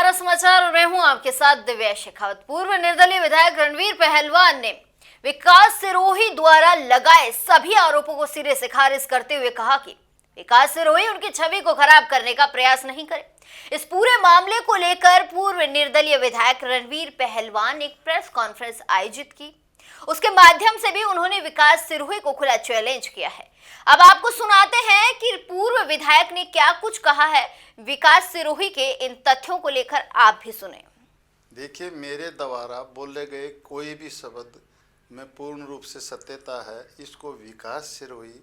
12 समाचार और मैं हूं आपके साथ दिव्या शेखावत। पूर्व निर्दलीय विधायक रणवीर पहलवान ने विकास सिरोही द्वारा लगाए सभी आरोपों को सिरे से खारिज करते हुए कहा कि विकास सिरोही उनकी छवि को खराब करने का प्रयास नहीं करे। इस पूरे मामले को लेकर पूर्व निर्दलीय विधायक रणवीर पहलवान ने एक प्रेस कॉन्फ्रेंस आयोजित की। उसके माध्यम से भी उन्होंने विकास सिरोही को खुला चैलेंज किया है। अब आपको सुनाते हैं कि पूर्व विधायक ने क्या कुछ कहा है। विकास सिरोही के इन तथ्यों को लेकर आप भी सुने। देखिए, मेरे द्वारा बोले गए कोई भी शब्द में पूर्ण रूप से सत्यता है। इसको विकास सिरोही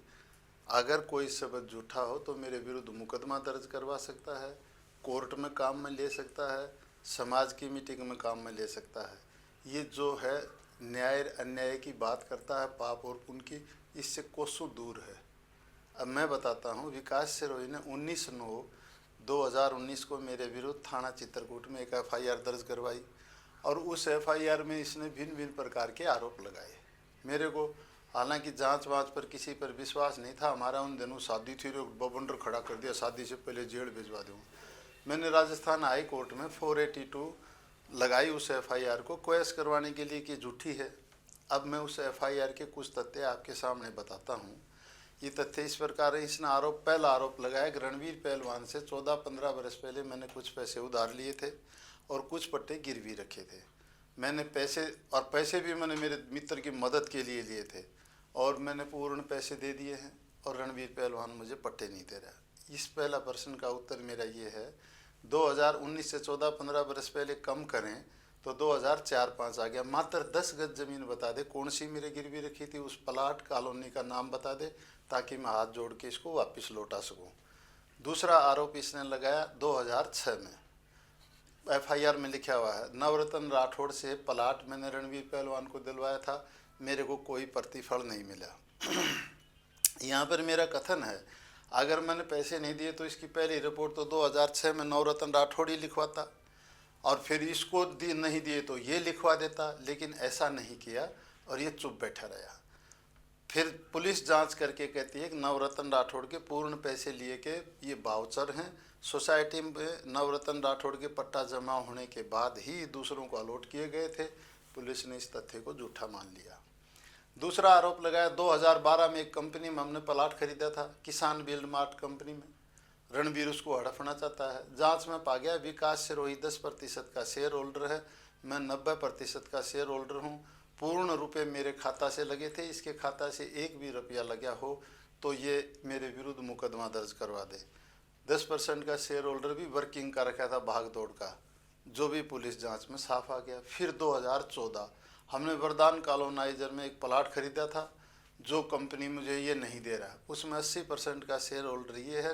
अगर कोई शब्द झूठा हो तो मेरे विरुद्ध मुकदमा दर्ज करवा सकता है, कोर्ट में काम में ले सकता है, समाज की मीटिंग में काम में ले सकता है। ये जो है न्याय अन्याय की बात करता है, पाप और पुण्य की, इससे कोसों दूर है। अब मैं बताता हूँ, विकास सिरोही ने 19/9/2019 को मेरे विरुद्ध थाना चित्रकूट में एक FIR दर्ज करवाई और उस FIR में इसने भिन्न भिन्न प्रकार के आरोप लगाए मेरे को। हालांकि जांच वाँच पर किसी पर विश्वास नहीं था हमारा। उन दिनों शादी थी, बवंडर खड़ा कर दिया, शादी से पहले जेल भिजवा दूँ। मैंने राजस्थान हाई कोर्ट में 482 लगाई उस FIR को क्वेश करवाने के लिए कि झूठी है। अब मैं उस FIR के कुछ तथ्य आपके सामने बताता हूँ। ये तथ्य इस प्रकार है। इसने पहला आरोप लगाया कि रणवीर पहलवान से 14-15 वर्ष पहले मैंने कुछ पैसे उधार लिए थे और कुछ पट्टे गिरवी रखे थे। मैंने पैसे भी मैंने मेरे मित्र की मदद के लिए लिए थे और मैंने पूर्ण पैसे दे दिए हैं और रणवीर पहलवान मुझे पट्टे नहीं दे रहा। इस पहला प्रश्न का उत्तर मेरा ये है, 2019 से 14-15 वर्ष पहले कम करें तो 2004-5 आ गया। मात्र 10 गज जमीन बता दे कौन सी मेरे गिरवी रखी थी, उस प्लाट कॉलोनी का नाम बता दे ताकि मैं हाथ जोड़ के इसको वापस लौटा सकूं। दूसरा आरोप इसने लगाया 2006 में FIR में लिखा हुआ है, नवरत्न राठौड़ से प्लाट मैंने रणवीर पहलवान को दिलवाया था, मेरे को कोई प्रतिफल नहीं मिला। यहाँ पर मेरा कथन है, अगर मैंने पैसे नहीं दिए तो इसकी पहली रिपोर्ट तो 2006 में नवरत्न राठौड़ ही लिखवाता और फिर इसको नहीं दिए तो ये लिखवा देता, लेकिन ऐसा नहीं किया और ये चुप बैठा रहा। फिर पुलिस जांच करके कहती है कि नवरत्न राठौड़ के पूर्ण पैसे लिए के ये बाउचर हैं। सोसाइटी में नवरत्न राठौड़ के पट्टा जमा होने के बाद ही दूसरों को अलॉट किए गए थे। पुलिस ने इस तथ्य को झूठा मान लिया। दूसरा आरोप लगाया, 2012 में एक कंपनी में हमने प्लाट खरीदा था, किसान बिल्ड मार्ट कंपनी में। रणवीर उसको हड़पना चाहता है। जांच में पा गया विकास सिरोही 10% का शेयर होल्डर है, मैं 90% का शेयर होल्डर हूँ। पूर्ण रुपए मेरे खाता से लगे थे, इसके खाता से एक भी रुपया लगा हो तो ये मेरे विरुद्ध मुकदमा दर्ज करवा दे। 10% का शेयर होल्डर भी वर्किंग का रखा था, भाग दौड़ का, जो भी पुलिस जांच में साफ आ गया। फिर 2014 हमने वरदान कॉलोनाइजर में एक प्लाट खरीदा था, जो कंपनी मुझे ये नहीं दे रहा, उसमें 80% का शेयर होल्डर ये है,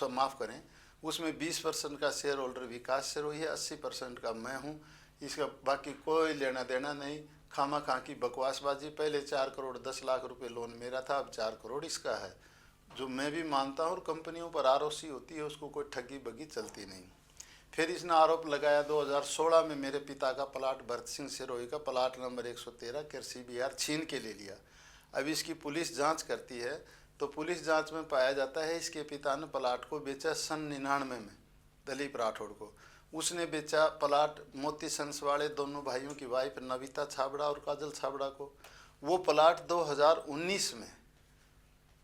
माफ़ करें, उसमें 20% का शेयर होल्डर विकास सिरोही है, 80% का मैं हूँ। इसका बाकी कोई लेना देना नहीं, खामा खां की बकवासबाजी। पहले 4 करोड़ 10 लाख रुपए लोन मेरा था, अब 4 करोड़ इसका है, जो मैं भी मानता हूँ। और कंपनियों पर ROC होती है, उसको कोई ठगी बगी चलती नहीं। फिर इसने आरोप लगाया 2016 में मेरे पिता का प्लाट भरत सिंह सिरोही का प्लाट नंबर 113 कृषि बिहार छीन के ले लिया। अब इसकी पुलिस जांच करती है तो पुलिस जांच में पाया जाता है इसके पिता ने प्लाट को बेचा सन 99 में दलीप राठौड़ को। उसने बेचा प्लाट मोती संसवाड़े दोनों भाइयों की वाइफ नविता छाबड़ा और काजल छाबड़ा को। वो प्लाट 2019 में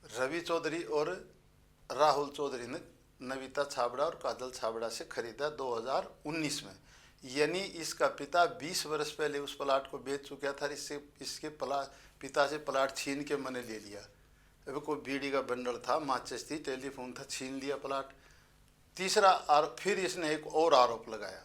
रवि चौधरी और राहुल चौधरी ने नविता छाबड़ा और काजल छाबड़ा से खरीदा 2019 में। यानी इसका पिता 20 वर्ष पहले उस प्लाट को बेच चुका था। इसके पिता से प्लाट छीन के मैंने ले लिया। अब कोई बीड़ी का बंडल था, माचिस थी, टेलीफोन था, छीन लिया प्लाट। तीसरा आरोप, फिर इसने एक और आरोप लगाया,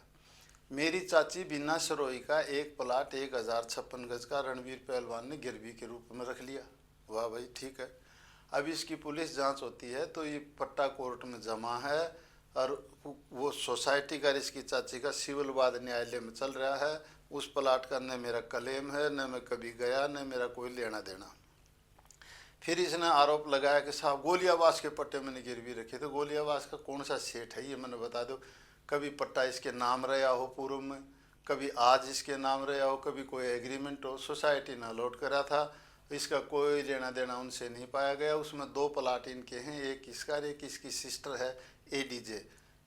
मेरी चाची बीना सिरोही का एक प्लाट 1056 गज का रणवीर पहलवान ने गिरवी के रूप में रख लिया। वाह भाई, ठीक है। अब इसकी पुलिस जांच होती है तो ये पट्टा कोर्ट में जमा है और वो सोसाइटी का इसकी चाची का सिविल वाद न्यायालय में चल रहा है। उस प्लाट का न मेरा क्लेम है, न मैं कभी गया, न मेरा कोई लेना देना। फिर इसने आरोप लगाया कि साहब गोलियाबाज के पट्टे मैंने गिरवी रखे थे। गोलियाबाज का कौन सा सेठ है ये मैंने बता दो। कभी पट्टा इसके नाम रहा हो पूर्व में, कभी आज इसके नाम रहा हो, कभी कोई एग्रीमेंट हो, सोसाइटी ने अलॉट करा था, इसका कोई लेना देना उनसे नहीं पाया गया। उसमें 2 प्लाट इनके हैं, एक इसका और एक इसकी सिस्टर है ADJ।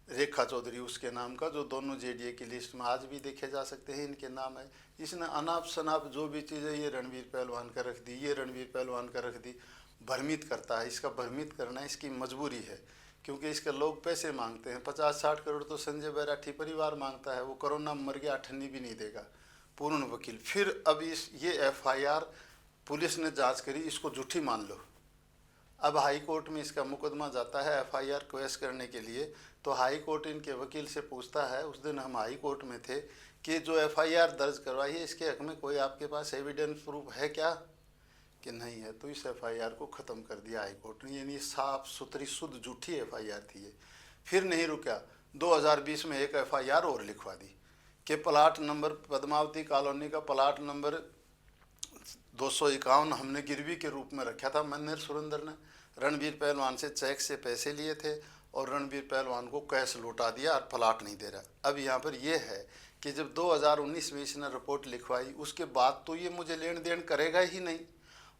रेखा चौधरी उसके नाम का, जो दोनों जेडीए की लिस्ट में आज भी देखे जा सकते हैं, इनके नाम है। इसने अनाप शनाप जो भी चीज़ है ये रणवीर पहलवान का रख दी, ये रणवीर पहलवान का रख दी। भ्रमित करता है, इसका भ्रमित करना इसकी मजबूरी है, क्योंकि इसके लोग पैसे मांगते हैं। 50-60 करोड़ तो संजय बैराठी परिवार मांगता है। वो कोरोना में मर गया, अठन्नी भी नहीं देगा पूर्ण वकील। फिर अब ये FIR पुलिस ने जांच करी, इसको झूठी मान लो। अब हाई कोर्ट में इसका मुकदमा जाता है FIR क्वेश करने के लिए, तो हाई कोर्ट इनके वकील से पूछता है, उस दिन हम हाई कोर्ट में थे, कि जो FIR दर्ज करवाई है इसके हक में कोई आपके पास एविडेंस प्रूफ है क्या, कि नहीं है। तो इस FIR को ख़त्म कर दिया हाई कोर्ट ने, यानी साफ सुथरी शुद्ध झूठी FIR थी ये। फिर नहीं रुका, 2020 में एक FIR और लिखवा दी कि प्लाट नंबर पद्मावती कॉलोनी का प्लाट नंबर 251 हमने गिरवी के रूप में रखा था। मनहर सुरेंद्र ने रणवीर पहलवान से चेक से पैसे लिए थे और रणवीर पहलवान को कैश लौटा दिया और प्लाट नहीं दे रहा। अब यहाँ पर यह है कि जब 2019 में इसने रिपोर्ट लिखवाई, उसके बाद तो ये मुझे लेन देन करेगा ही नहीं।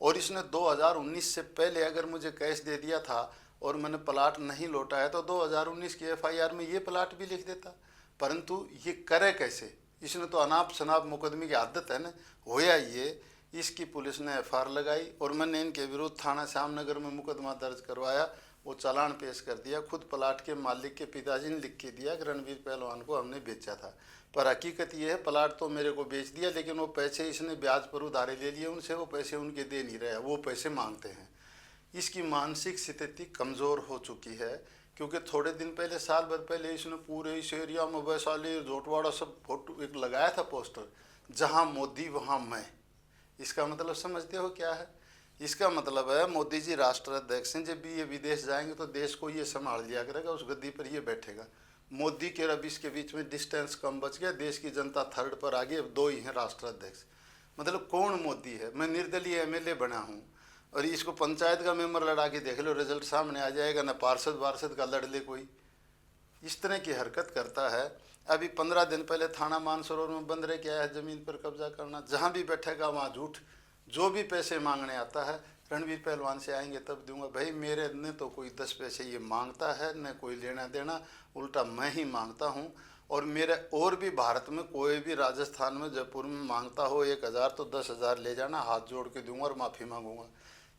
और इसने 2019 से पहले अगर मुझे कैश दे दिया था और मैंने प्लाट नहीं लौटाया तो 2019 की FIR में ये प्लाट भी लिख देता। परंतु ये करे कैसे? इसने तो अनाप शनाप मुकदमे की आदत है ना। होया ये, इसकी पुलिस ने FIR लगाई और मैंने इनके विरुद्ध थाना श्यामनगर में मुकदमा दर्ज करवाया। वो चालान पेश कर दिया। खुद प्लाट के मालिक के पिताजी ने लिख के दिया कि रणवीर पहलवान को हमने बेचा था। पर हकीकत ये है, प्लाट तो मेरे को बेच दिया, लेकिन वो पैसे इसने ब्याज पर उधारे ले लिए उनसे, वो पैसे उनके दे नहीं रहे, वो पैसे मांगते हैं। इसकी मानसिक स्थिति कमज़ोर हो चुकी है, क्योंकि थोड़े दिन पहले, साल भर पहले, इसने पूरे इस एरिया में वैशाली जोटवाड़ा सब फोटो एक लगाया था पोस्टर, जहाँ मोदी वहाँ मैं। इसका मतलब समझते हो क्या है? इसका मतलब है मोदी जी राष्ट्राध्यक्ष हैं, जब भी ये विदेश जाएंगे तो देश को ये संभाल लिया करेगा, उस गद्दी पर ये बैठेगा। मोदी के और इसके बीच में डिस्टेंस कम बच गया, देश की जनता थर्ड पर आ गई, अब 2 ही हैं राष्ट्राध्यक्ष। मतलब कौन मोदी है? मैं निर्दलीय MLA बना हूँ और इसको पंचायत का मेंबर लड़ा के देख लो, रिजल्ट सामने आ जाएगा। ना पार्षद वार्षद का लड़ ले कोई, इस तरह की हरकत करता है। अभी 15 दिन पहले थाना मानसरोवर में बंद रह के आया है ज़मीन पर कब्जा करना। जहाँ भी बैठेगा वहाँ झूठ। जो भी पैसे मांगने आता है, रणवीर पहलवान से आएंगे तब दूंगा। भाई मेरे ने तो कोई 10 पैसे ये मांगता है न कोई लेना देना, उल्टा मैं ही मांगता हूँ। और मेरे और भी भारत में कोई भी राजस्थान में जयपुर में मांगता हो 1000 तो 10,000 ले जाना, हाथ जोड़ के दूंगा और माफ़ी मांगूंगा।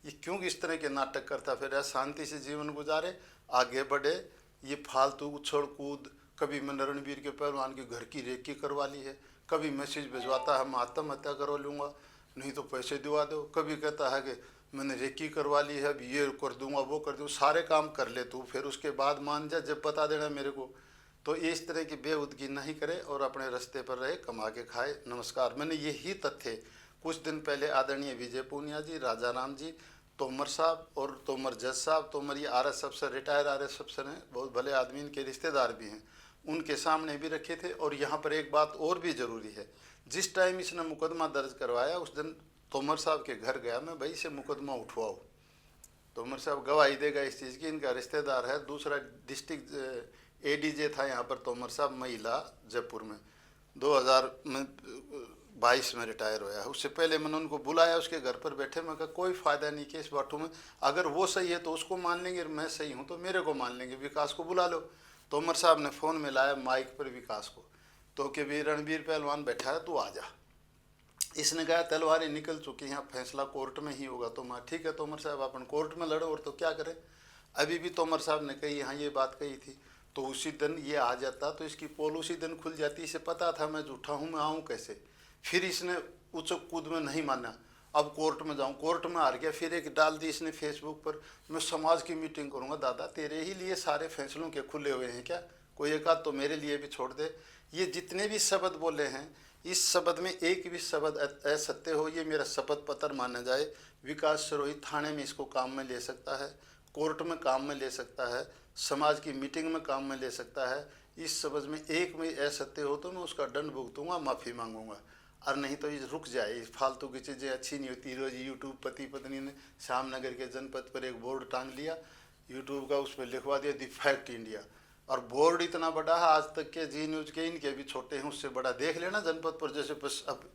ये क्यों इस तरह के नाटक करता फिर? शांति से जीवन गुजारे, आगे बढ़े। ये फालतू उछड़ कूद, कभी मैंने रणवीर के पहलवान की घर की रेकी करवा ली है, कभी मैसेज भिजवाता है मैं आत्महत्या करवा लूँगा, नहीं तो पैसे दिवा दो। कभी कहता है कि मैंने रेकी करवा ली है, अब ये कर दूंगा वो कर दूँगा। सारे काम कर ले तू, फिर उसके बाद मान जा, जब बता देना मेरे को। तो इस तरह की बेउदगी नहीं करे और अपने रास्ते पर रहे, कमा के खाए। नमस्कार। मैंने यही तथ्य कुछ दिन पहले आदरणीय विजय पूनिया जी, राजा राम जी, तोमर साहब और तोमर जज साहब, तोमर ये RS अफसर, रिटायर RS अफसर हैं, बहुत भले आदमी, इनके रिश्तेदार भी हैं, उनके सामने भी रखे थे। और यहाँ पर एक बात और भी ज़रूरी है, जिस टाइम इसने मुकदमा दर्ज करवाया उस दिन तोमर साहब के घर गया मैं, भाई से मुकदमा उठवाओ। तोमर साहब गवाही देगा इस चीज़ की, इनका रिश्तेदार है। दूसरा डिस्ट्रिक्ट ADJ था यहाँ पर तोमर साहब, महिला, जयपुर में, 2022 में रिटायर हुआ है। उससे पहले मैंने उनको बुलाया, उसके घर पर बैठे। मैं कहा कोई फ़ायदा नहीं कि इस बातों में, अगर वो सही है तो उसको मान लेंगे, मैं सही हूँ तो मेरे को मान लेंगे, विकास को बुला लो। तोमर साहब ने फ़ोन में लाया माइक पर विकास को, तो कि भी रणवीर पहलवान बैठा है, तू आ जा। इसने कहा तलवारें निकल चुकी हैं, फैसला कोर्ट में ही होगा। तो मैं ठीक है तोमर साहब, अपन कोर्ट में लड़ो, और तो क्या करें। अभी भी तोमर साहब ने कही, हाँ ये बात कही थी, तो उसी दिन ये आ जाता तो इसकी पोल उसी दिन खुल जाती। इसे पता था मैं झूठा हूँ, मैं आऊँ कैसे। फिर इसने उचक कूद में नहीं माना, अब कोर्ट में जाऊँ, कोर्ट में हार गया। फिर एक डाल दी इसने फेसबुक पर, मैं समाज की मीटिंग करूँगा। दादा तेरे ही लिए सारे फैसलों के खुले हुए हैं क्या? कोई एक आध तो मेरे लिए भी छोड़ दे। ये जितने भी शब्द बोले हैं, इस शब्द में एक भी शब्द असत्य हो, ये मेरा शपथ पत्र माना जाए। विकास सिरोही थाने में इसको काम में ले सकता है, कोर्ट में काम में ले सकता है, समाज की मीटिंग में काम में ले सकता है। इस शब्द में एक में असत्य हो तो मैं उसका दंड भुगतूंगा, माफ़ी मांगूंगा। और नहीं तो ये रुक जाए। इस फालतू की चीज़ें अच्छी नहीं होती। रोज यूट्यूब पति पत्नी ने श्यामनगर के जनपद पर एक बोर्ड टांग लिया यूट्यूब का, उस पर लिखवा दिया दी फैक्ट इंडिया। और बोर्ड इतना बड़ा है, आज तक के जी न्यूज़ के इनके भी छोटे हैं, उससे बड़ा देख लेना जनपद पर। जैसे बस अब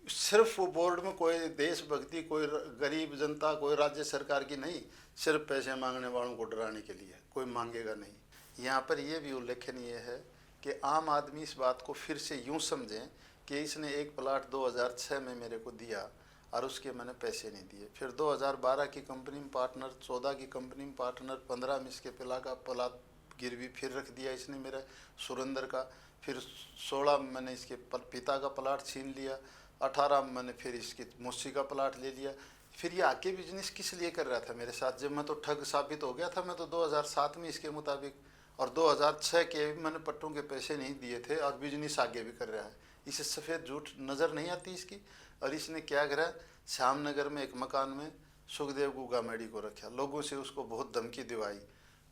सिर्फ वो बोर्ड में कोई देशभक्ति, कोई गरीब जनता, कोई राज्य सरकार की नहीं, सिर्फ पैसे मांगने वालों को डराने के लिए। कोई मांगेगा नहीं। यहाँ पर यह भी उल्लेखनीय है कि आम आदमी इस बात को फिर से यूं समझें कि इसने एक प्लाट 2006 में मेरे को दिया और उसके मैंने पैसे नहीं दिए। फिर 2012 की कंपनी में पार्टनर, 14 की कंपनी में पार्टनर, 15 में इसके पिला का प्लाट गिरवी फिर रख दिया इसने मेरा सुरेंद्र का। फिर 16 में मैंने इसके पिता का प्लाट छीन लिया। 18 में मैंने फिर इसकी मौसी का प्लाट ले लिया। फिर ये आके बिजनेस किस लिए कर रहा था मेरे साथ, जब मैं तो ठग साबित हो गया था। मैं तो 2007 में इसके मुताबिक और 2006 के भी मैंने पट्टों के पैसे नहीं दिए थे और बिजनेस आगे भी कर रहा है। इसे सफ़ेद झूठ नज़र नहीं आती इसकी। और इसने क्या करा, श्यामनगर में एक मकान में सुखदेव गुगा मेडी को रखा, लोगों से उसको बहुत धमकी दिवाई।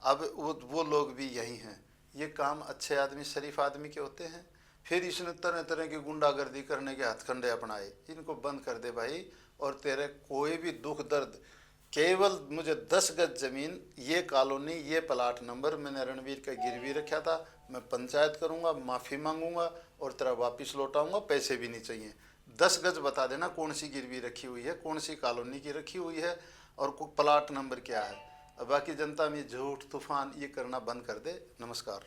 अब वो लोग भी यही हैं। ये काम अच्छे आदमी, शरीफ आदमी के होते हैं। फिर इसने तरह तरह की गुंडागर्दी करने के हथकंडे अपनाए। इनको बंद कर दे भाई, और तेरे कोई भी दुख दर्द, केवल मुझे 10 गज ज़मीन, ये कॉलोनी, ये प्लाट नंबर मैंने रणवीर का गिरवी रखा था। मैं पंचायत करूँगा, माफ़ी मांगूंगा और तेरा वापस लौटाऊंगा, पैसे भी नहीं चाहिए। 10 गज बता देना कौन सी गिरवी रखी हुई है, कौन सी कॉलोनी की रखी हुई है और प्लाट नंबर क्या है। बाकी जनता में झूठ तूफान ये करना बंद कर दे। नमस्कार।